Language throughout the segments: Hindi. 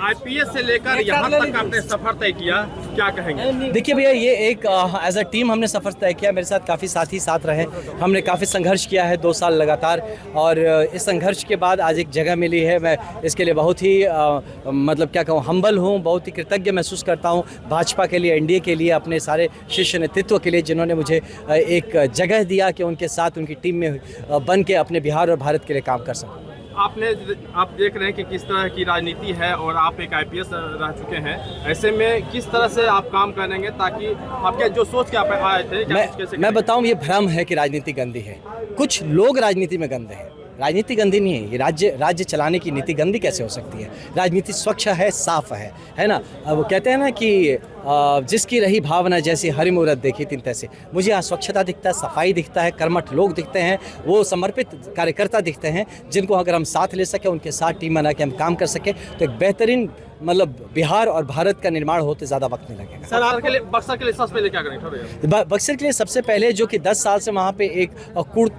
आईपीएस से लेकर यहाँ तक आपने सफर तय किया, क्या कहेंगे? देखिए भैया, ये एक एज अ टीम हमने सफ़र तय किया। मेरे साथ काफ़ी साथी साथ रहे। हमने काफ़ी संघर्ष किया है 2 साल लगातार, और इस संघर्ष के बाद आज एक जगह मिली है। मैं इसके लिए बहुत ही मतलब क्या कहूँ, हम्बल हूँ, बहुत ही कृतज्ञ महसूस करता हूँ भाजपा के लिए, एनडीए के लिए, अपने सारे शीर्ष नेतृत्व के लिए, जिन्होंने मुझे एक जगह दिया कि उनके साथ उनकी टीम में बन के अपने बिहार और भारत के लिए काम कर सकूँ। आप देख रहे हैं कि किस तरह की राजनीति है और आप एक आईपीएस रह चुके हैं, ऐसे में किस तरह से आप काम करेंगे ताकि आपके जो सोच के आप आए थे? मैं बताऊं, ये भ्रम है कि राजनीति गंदी है। कुछ लोग राजनीति में गंदे हैं। राजनीति गंदी नहीं है। ये राज्य चलाने की नीति गंदी कैसे हो सकती है? राजनीति स्वच्छ है, साफ है ना? वो कहते हैं ना कि जिसकी रही भावना जैसी हरि मूरत देखी तीन तैसे। मुझे यहाँ स्वच्छता दिखता है, सफाई दिखता है, कर्मठ लोग दिखते हैं, वो समर्पित कार्यकर्ता दिखते हैं, जिनको अगर हम साथ ले सकें, उनके साथ टीम बना के हम काम कर सकें, तो एक बेहतरीन मतलब बिहार और भारत का निर्माण होते ज़्यादा वक्त नहीं लगेगा। सर, आपके लिए बक्सर के लिए सबसे पहले क्या करेंगे? बक्सर के लिए सबसे पहले, जो कि 10 साल से वहाँ पे एक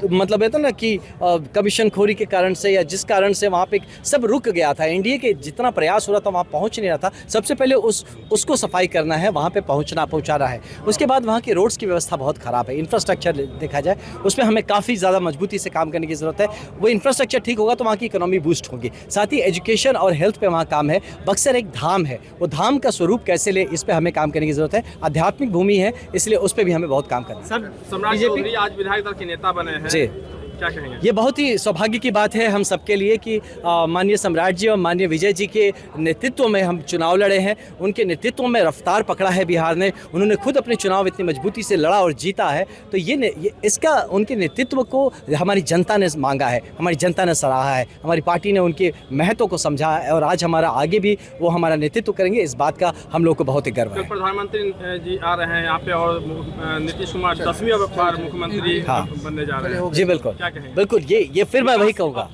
मतलब है तो ना कि कमीशन खोरी के कारण से या जिस कारण से वहाँ पे सब रुक गया था, एनडीए के जितना प्रयास हो रहा था वहाँ पहुँच नहीं रहा था, सबसे पहले उसको सफाई करना है, वहाँ पे पहुँचाना है। उसके बाद वहाँ के रोड्स की व्यवस्था बहुत ख़राब है। इंफ्रास्ट्रक्चर देखा जाए उसमें हमें काफ़ी ज़्यादा मजबूती से काम करने की ज़रूरत है। वो इंफ्रास्ट्रक्चर ठीक होगा तो वहाँ की इकोनॉमी बूस्ट होगी। साथ ही एजुकेशन और हेल्थ पे वहाँ काम है। बक्सर एक धाम है, वो धाम का स्वरूप कैसे ले, इस पे हमें काम करने की जरूरत है। आध्यात्मिक भूमि है, इसलिए उस पे भी हमें बहुत काम करना है। सर, सम्राट चौधरी आज विधायक दल के नेता बने हैं जी, क्या कहेंगे? ये बहुत ही सौभाग्य की बात है हम सबके लिए कि माननीय सम्राट जी और माननीय विजय जी के नेतृत्व में हम चुनाव लड़े हैं। उनके नेतृत्व में रफ्तार पकड़ा है बिहार ने। उन्होंने खुद अपने चुनाव इतनी मजबूती से लड़ा और जीता है, तो ये इसका उनके नेतृत्व को हमारी जनता ने मांगा है, हमारी जनता ने सराहा है, हमारी पार्टी ने उनके महत्व को समझा है, और आज हमारा आगे भी वो हमारा नेतृत्व करेंगे। इस बात का हम लोग को बहुत ही गर्व है। प्रधानमंत्री जी आ रहे हैं यहाँ पे और नीतीश कुमार 10वीं बार मुख्यमंत्री बनने जा रहे हैं। जी बिल्कुल बिल्कुल, ये फिर मैं वही कहूँगा,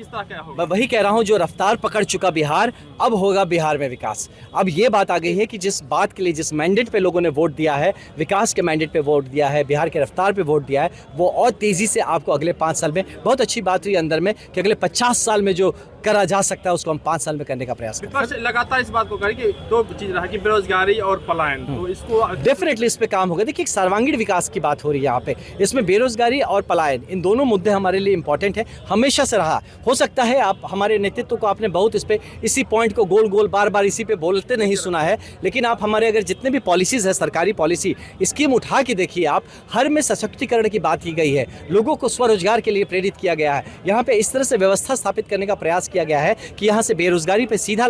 मैं वही कह रहा हूँ, जो रफ्तार पकड़ चुका बिहार, अब होगा बिहार में विकास। अब ये बात आ गई है कि जिस बात के लिए, जिस मैंडेट पे लोगों ने वोट दिया है, विकास के मैंडेट पे वोट दिया है, बिहार के रफ्तार पे वोट दिया है, वो और तेज़ी से आपको अगले 5 साल में, बहुत अच्छी बात हुई अंदर में कि अगले 50 साल में जो करा जा सकता है उसको हम 5 साल में करने का प्रयास करें। लगातार इस बात को करें कि 2 चीज़ रहा कि बेरोजगारी और पलायन, तो इसको डेफिनेटली इस पे काम होगा। देखिए, एक सर्वांगीण विकास की बात हो रही है यहाँ पे, इसमें बेरोजगारी और पलायन, इन दोनों मुद्दे हमारे लिए इंपॉर्टेंट है, हमेशा से रहा। हो सकता है आप हमारे नेतृत्व को आपने बहुत इसी पॉइंट को गोल बार बार इसी पे बोलते नहीं सुना है, लेकिन आप हमारे अगर जितने भी पॉलिसीज़ है, सरकारी पॉलिसी स्कीम उठा के देखिए आप, हर में सशक्तिकरण की बात की गई है, लोगों को स्वरोजगार के लिए प्रेरित किया गया है। यहाँ पे इस तरह से व्यवस्था स्थापित करने का प्रयास किया गया है कि यहाँ से बेरोजगारी पे सीधा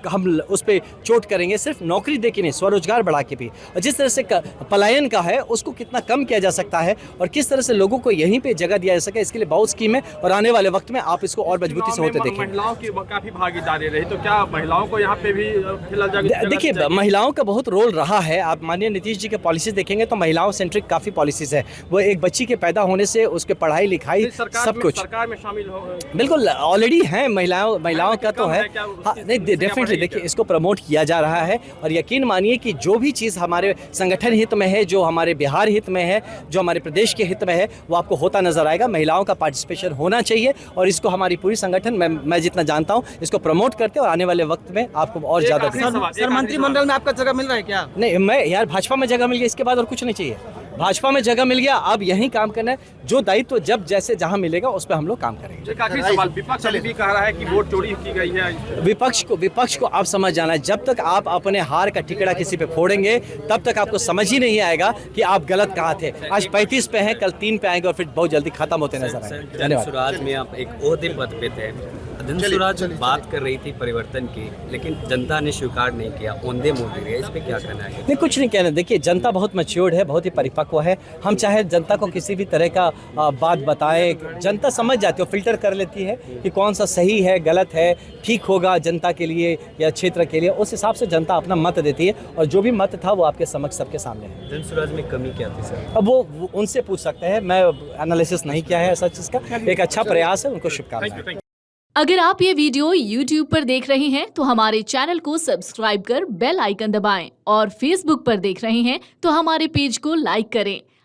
हम उस पर चोट करेंगे, सिर्फ नौकरी दे के नहीं, स्वरोजगार बढ़ा के भी। और जिस तरह से पलायन का है उसको कितना कम किया जा सकता है और किस तरह से लोगों को यहीं पे जगह दिया जा सके, इसके लिए बहुत स्कीम है, और आने वाले वक्त में आप इसको और मजबूती से होते देखेंगे। महिलाओं की काफी भागीदारी रही, तो क्या महिलाओं को यहाँ पे भी देखिए, महिलाओं का बहुत रोल रहा है। आप माननीय नीतीश जी के पॉलिसीज देखेंगे तो महिलाओं सेंट्रिक काफी पॉलिसीज है। वो एक बच्ची के पैदा होने से उसके पढ़ाई लिखाई सब कुछ सरकार में शामिल हो, बिल्कुल ऑलरेडी है। महिलाओं का तो है, हाँ, डेफिनेटली। देखिए, इसको प्रमोट किया जा रहा है, और यकीन मानिए कि जो भी चीज़ हमारे संगठन हित में है, जो हमारे बिहार हित में है, जो हमारे प्रदेश के हित में है, वो आपको होता नजर आएगा। महिलाओं का पार्टिसिपेशन होना चाहिए, और इसको हमारी पूरी संगठन मैं जितना जानता हूँ इसको प्रमोट करते हैं, और आने वाले वक्त में आपको और ज़्यादा। सर, मंत्रिमंडल में आपका जगह मिल रहा है क्या? नहीं, मैं यार भाजपा में जगह मिल गया, इसके बाद और कुछ नहीं चाहिए। भाजपा में जगह मिल गया, अब यहीं काम करना है। जो दायित्व जब जैसे जहाँ मिलेगा उस पर हम लोग काम करेंगे। विपक्ष भी कह रहा है कि वोट चोरी की गई है। विपक्ष को आप समझ जाना है, जब तक आप अपने हार का टिकड़ा किसी पे फोड़ेंगे तब तक आपको समझ ही नहीं आएगा कि आप गलत कहाँ थे। आज 35 पे हैं, कल 3 पे आएंगे और फिर बहुत जल्दी खत्म होते नजर आएंगे। धन्यवाद। स्वराज में आप एक ओहदे पद पे थे, स्वराज बात कर रही थी परिवर्तन की, लेकिन जनता ने स्वीकार नहीं किया, ओंधे मुंह दे गए। इस पे क्या कहना है? नहीं, कुछ नहीं कहना। देखिए, जनता बहुत मैच्योर्ड है, बहुत ही परिपक्व है। हम चाहे जनता को किसी भी तरह का बात बताएं, जनता समझ जाती है, फिल्टर कर लेती है कि कौन सा सही है, गलत है, ठीक होगा जनता के लिए या क्षेत्र के लिए। उस हिसाब से जनता अपना मत देती है, और जो भी मत था वो आपके समक्ष सबके सामने है। स्वराज में कमी क्या थी सर? अब वो उनसे पूछ सकते हैं, मैं एनालिसिस नहीं किया है ऐसा चीज़ का। एक अच्छा प्रयास है, उनको शुभकामनाएं। अगर आप ये वीडियो YouTube पर देख रहे हैं तो हमारे चैनल को सब्सक्राइब कर बेल आइकन दबाएं, और Facebook पर देख रहे हैं तो हमारे पेज को लाइक करें।